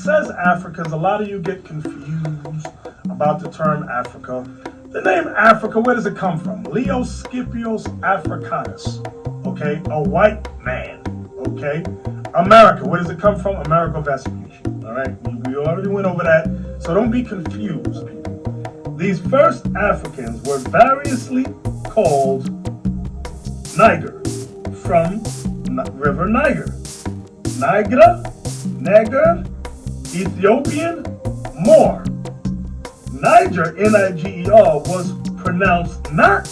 says Africans, a lot of you get confused about the term Africa. The name Africa, where does it come from? Leo Scipios Africanus, okay? A white man, okay? America, where does it come from? Amerigo Vespucci, all right? We already went over that, so don't be confused, people. These first Africans were variously called Niger, from River Niger. Niger, Ethiopian, Moor. Niger, Niger, was pronounced not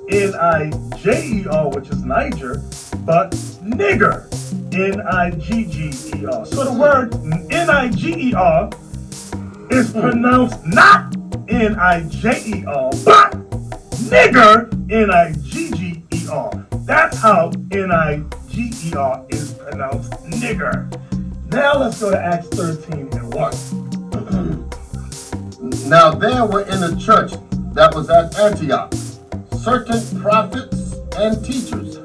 Niger, which is Niger, but nigger, Nigger. So the word Niger is pronounced not Niger, but nigger, Nigger. That's how Niger is pronounced nigger. Now let's go to Acts 13:1. Now there were in the church that was at Antioch certain prophets and teachers,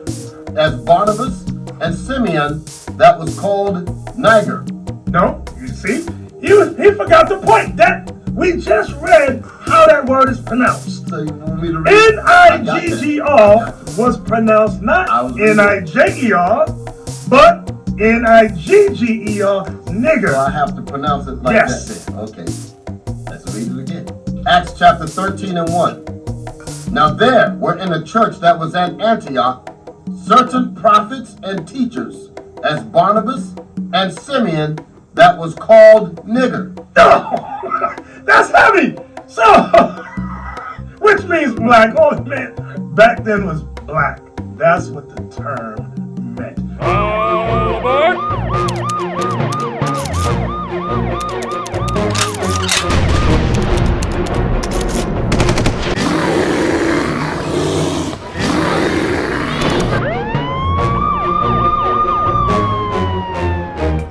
as Barnabas and Simeon, that was called Niger. No, you see, he forgot the point. That we just read how that word is pronounced. So you want me to read? Niger was pronounced not Niger, but Niger, nigger. So I have to pronounce it like that then. Okay. Let's read it again. Acts chapter 13:1. Now there were in a church that was at Antioch certain prophets and teachers, as Barnabas and Simeon, that was called nigger. No, that's heavy. So, which means black. Oh man, back then was black. That's what the term meant.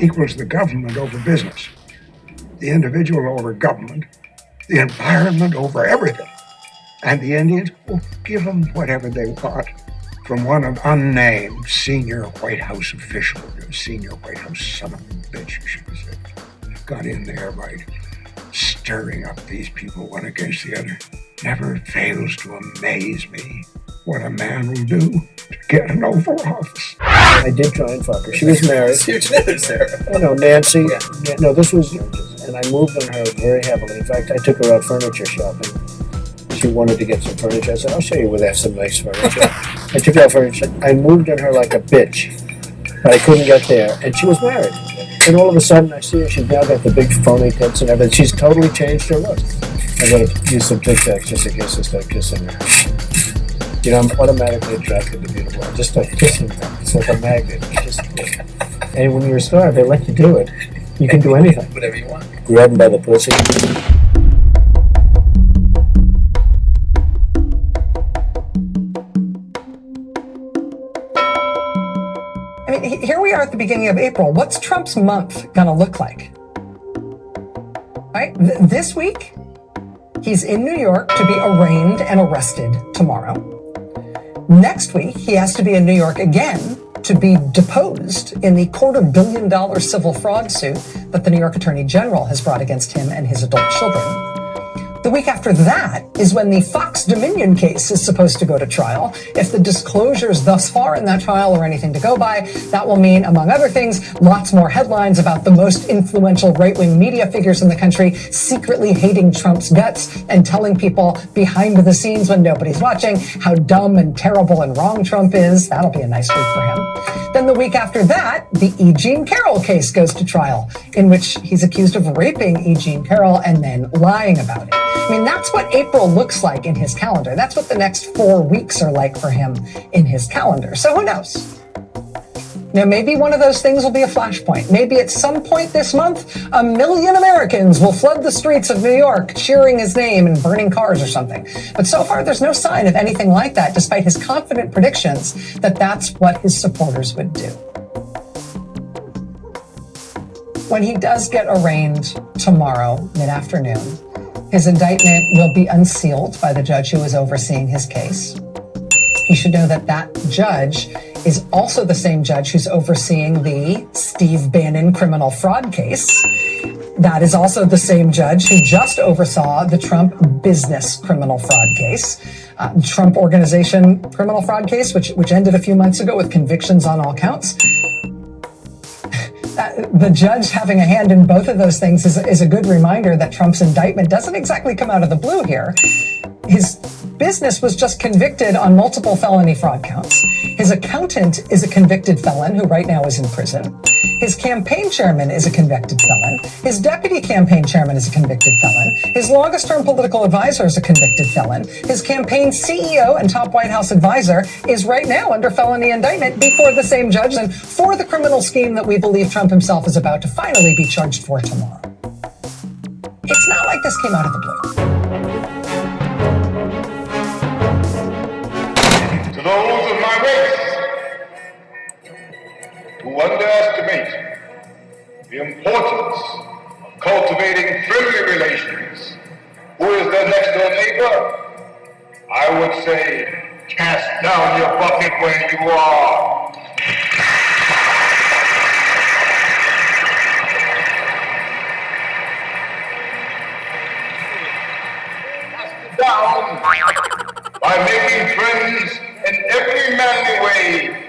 Equals the government over business, the individual over government, the environment over everything. And the Indians will give them whatever they want. From one of unnamed senior White House official, senior White House son of a bitch, you should have said, got in there by stirring up these people one against the other. Never fails to amaze me what a man will do to get an Oval Office. I did try and fuck her. She was married. Huge news there. Oh no, Nancy. Yeah, no, this was, and I moved on her very heavily. In fact, I took her out furniture shopping. She wanted to get some furniture. I said, I'll show you where they have some nice furniture. I took her out furniture. I moved on her like a bitch, but I couldn't get there. And she was married. And all of a sudden, I see her. She's now got the big phony tits and everything. She's totally changed her look. I'm going to use some Tic Tacs just in case I start kissing her. You know, I'm automatically attracted to beautiful. I just start kissing them. It's like a magnet. And when you're a star, they let you do it. You can do anything. Whatever you want. Grab them by the pussy. I mean, here we are at the beginning of April. What's Trump's month going to look like? Right? This week, he's in New York to be arraigned and arrested tomorrow. Next week, he has to be in New York again to be deposed in the $250 million civil fraud suit that the New York Attorney General has brought against him and his adult children. The week after that is when the Fox Dominion case is supposed to go to trial. If the disclosures thus far in that trial are anything to go by, that will mean, among other things, lots more headlines about the most influential right-wing media figures in the country secretly hating Trump's guts and telling people behind the scenes when nobody's watching how dumb and terrible and wrong Trump is. That'll be a nice week for him. Then the week after that, the E. Jean Carroll case goes to trial, in which he's accused of raping E. Jean Carroll and then lying about it. I mean, that's what April looks like in his calendar. That's what the next 4 weeks are like for him in his calendar. So who knows? Now, maybe one of those things will be a flashpoint. Maybe at some point this month, 1 million Americans will flood the streets of New York, cheering his name and burning cars or something. But so far, there's no sign of anything like that, despite his confident predictions that that's what his supporters would do. When he does get arraigned tomorrow, mid-afternoon, his indictment will be unsealed by the judge who is overseeing his case. You should know that that judge is also the same judge who's overseeing the Steve Bannon criminal fraud case. That is also the same judge who just oversaw the Trump business criminal fraud case, Trump Organization criminal fraud case, which ended a few months ago with convictions on all counts. The judge having a hand in both of those things is a good reminder that Trump's indictment doesn't exactly come out of the blue here. His business was just convicted on multiple felony fraud counts. His accountant is a convicted felon who right now is in prison. His campaign chairman is a convicted felon. His deputy campaign chairman is a convicted felon. His longest-term political advisor is a convicted felon. His campaign CEO and top White House advisor is right now under felony indictment before the same judge and for the criminal scheme that we believe Trump himself is about to finally be charged for tomorrow. It's not like this came out of the blue. To those of my race who underestimate the importance of cultivating friendly relations, who is their next door neighbor, I would say, cast down your bucket where you are. Cast it down by making friends in every manly way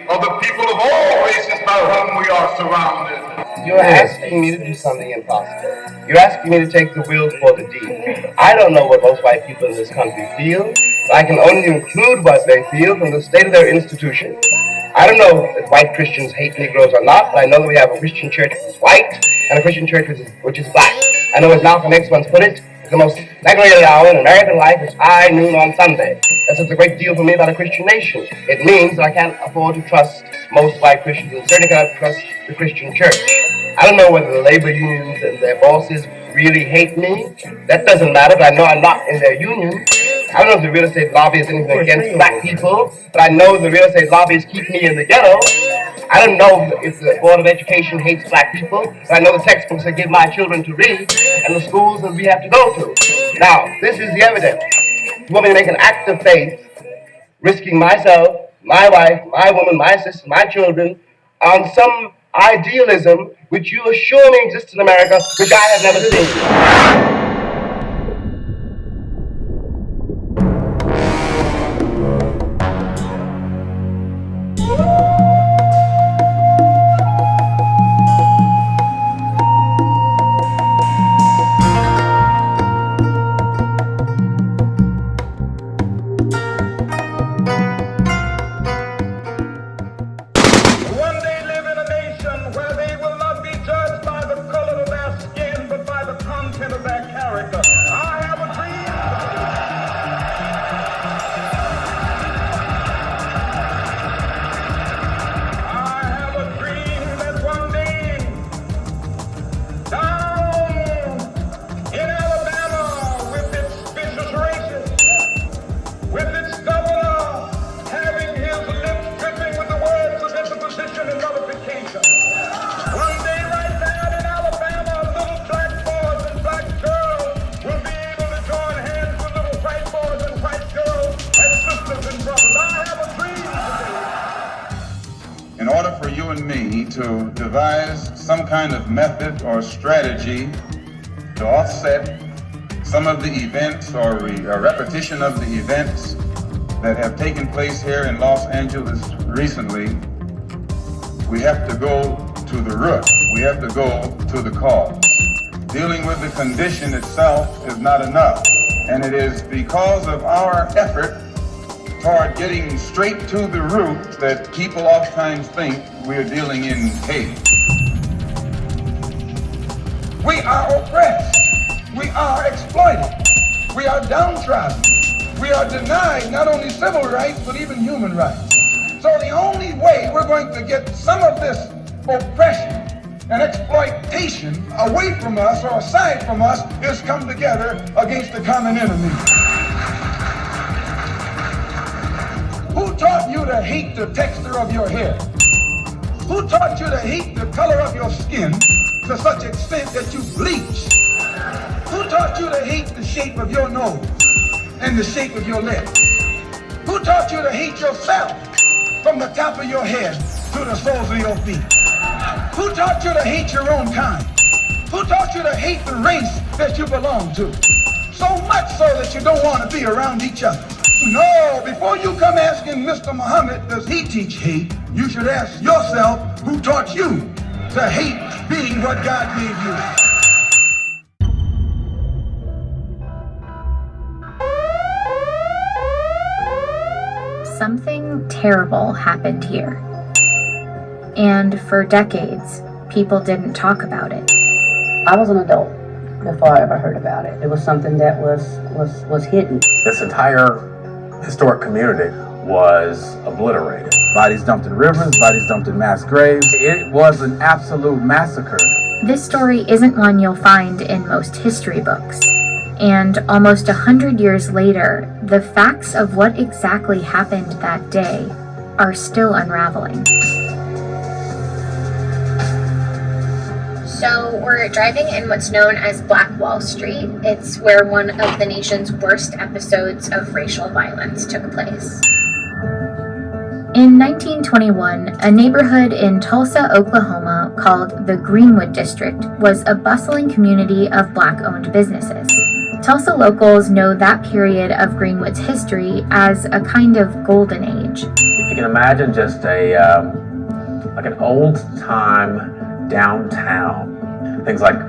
of the people of all races by whom we are surrounded. You're asking me to do something impossible. You're asking me to take the will for the deed. I don't know what most white people in this country feel, but I can only conclude what they feel from the state of their institution. I don't know if white Christians hate Negroes or not, but I know that we have a Christian church which is white and a Christian church which is black. I know as Malcolm X once put it, the most decorated hour in American life is high noon on Sunday. That says a great deal for me about a Christian nation. It means that I can't afford to trust most white Christians, and certainly cannot trust the Christian church. I don't know whether the labor unions and their bosses really hate me. That doesn't matter, but I know I'm not in their union. I don't know if the real estate lobby is anything against black people, but I know the real estate lobbyists keep me in the ghetto. I don't know if the Board of Education hates black people, but I know the textbooks they give my children to read and the schools that we have to go to. Now, this is the evidence. You want me to make an act of faith, risking myself, my wife, my woman, my sister, my children, on some idealism which you assure me exists in America, which I have never seen. One day live in a nation where they will not be judged by the color of their skin, but by the content of their character. I have a dream. I have a dream that one day, down in Alabama, with its vicious races, with its governor having his lips dripping with the words of interposition and nullification. One day right there in Alabama, little black boys and black girls will be able to join hands with little white boys and white girls as sisters and brothers. I have a dream today. In order for you and me to devise some kind of method or strategy to offset some of the events or a repetition of the events that have taken place here in Los Angeles recently, we have to go to the root. We have to go to the cause. Dealing with the condition itself is not enough, and it is because of our effort toward getting straight to the root that people oftentimes think we're dealing in hate. We are oppressed. We are exploited. We are downtrodden. We are denied not only civil rights, but even human rights. So the only way we're going to get some of this oppression and exploitation away from us or aside from us is come together against the common enemy. Who taught you to hate the texture of your hair? Who taught you to hate the color of your skin to such extent that you bleach? Who taught you to hate the shape of your nose and the shape of your lips? Who taught you to hate yourself from the top of your head to the soles of your feet? Who taught you to hate your own kind? Who taught you to hate the race that you belong to? So much so that you don't want to be around each other. No, before you come asking Mr. Muhammad, does he teach hate? You should ask yourself, who taught you to hate being what God gave you? Something terrible happened here. And for decades, people didn't talk about it. I was an adult before I ever heard about it. It was something that was hidden. This entire historic community was obliterated. Bodies dumped in rivers, bodies dumped in mass graves. It was an absolute massacre. This story isn't one you'll find in most history books. And almost 100 years later, the facts of what exactly happened that day are still unraveling. So we're driving in what's known as Black Wall Street. It's where one of the nation's worst episodes of racial violence took place. In 1921, a neighborhood in Tulsa, Oklahoma called the Greenwood District was a bustling community of Black-owned businesses. Tulsa locals know that period of Greenwood's history as a kind of golden age. If you can imagine just like an old-time downtown, things like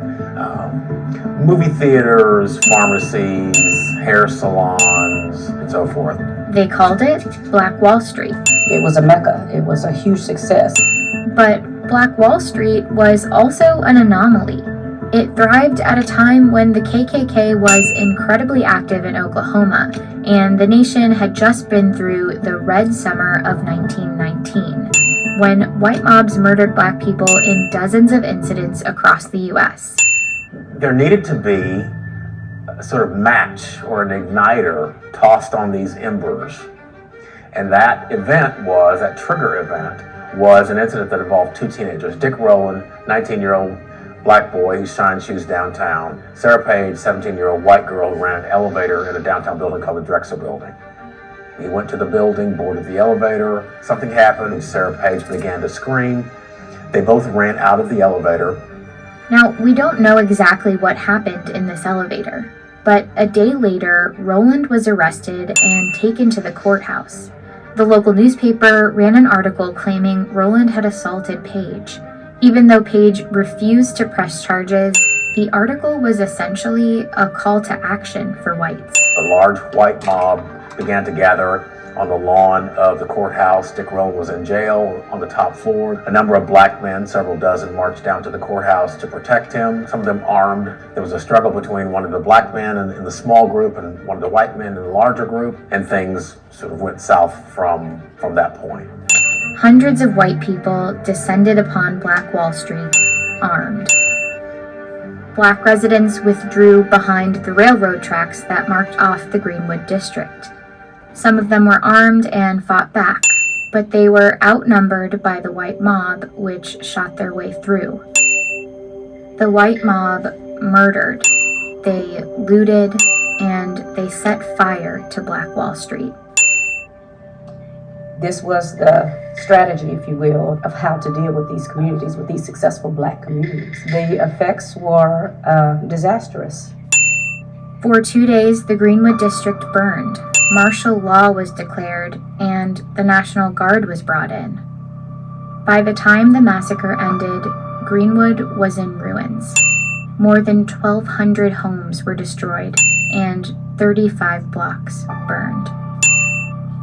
movie theaters, pharmacies, hair salons, and so forth. They called it Black Wall Street. It was a mecca. It was a huge success. But Black Wall Street was also an anomaly. It thrived at a time when the KKK was incredibly active in Oklahoma, and the nation had just been through the Red Summer of 1919, when white mobs murdered Black people in dozens of incidents across the U.S. There needed to be a sort of match or an igniter tossed on these embers. And that trigger event was an incident that involved two teenagers, Dick Rowland, 19-year-old Black boy who shined shoes downtown, Sarah Page, 17-year-old white girl who ran an elevator in a downtown building called the Drexel Building. He went to the building, boarded the elevator, something happened, and Sarah Page began to scream. They both ran out of the elevator. Now, we don't know exactly what happened in this elevator, but a day later, Rowland was arrested and taken to the courthouse. The local newspaper ran an article claiming Rowland had assaulted Page. Even though Page refused to press charges, the article was essentially a call to action for whites. A large white mob began to gather on the lawn of the courthouse. Dick Rowland was in jail on the top floor. A number of Black men, several dozen, marched down to the courthouse to protect him, some of them armed. There was a struggle between one of the Black men in the small group and one of the white men in the larger group, and things sort of went south from that point. Hundreds of white people descended upon Black Wall Street, armed. Black residents withdrew behind the railroad tracks that marked off the Greenwood District. Some of them were armed and fought back, but they were outnumbered by the white mob, which shot their way through. The white mob murdered, they looted, and they set fire to Black Wall Street. This was the strategy, if you will, of how to deal with these communities, with these successful Black communities. The effects were disastrous. For 2 days, the Greenwood District burned. Martial law was declared, and the National Guard was brought in. By the time the massacre ended, Greenwood was in ruins. More than 1,200 homes were destroyed, and 35 blocks burned.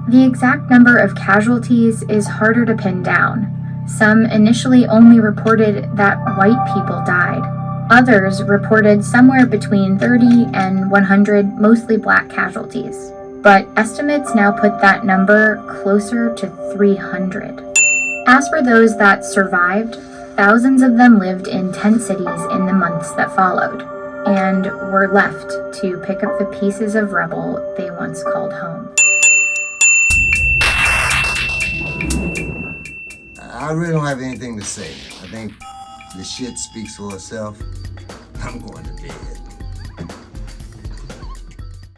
The exact number of casualties is harder to pin down. Some initially only reported that white people died. Others reported somewhere between 30 and 100 mostly Black casualties. But estimates now put that number closer to 300. As for those that survived, thousands of them lived in tent cities in the months that followed, and were left to pick up the pieces of rubble they once called home. I really don't have anything to say. I think the shit speaks for itself. I'm going to bed.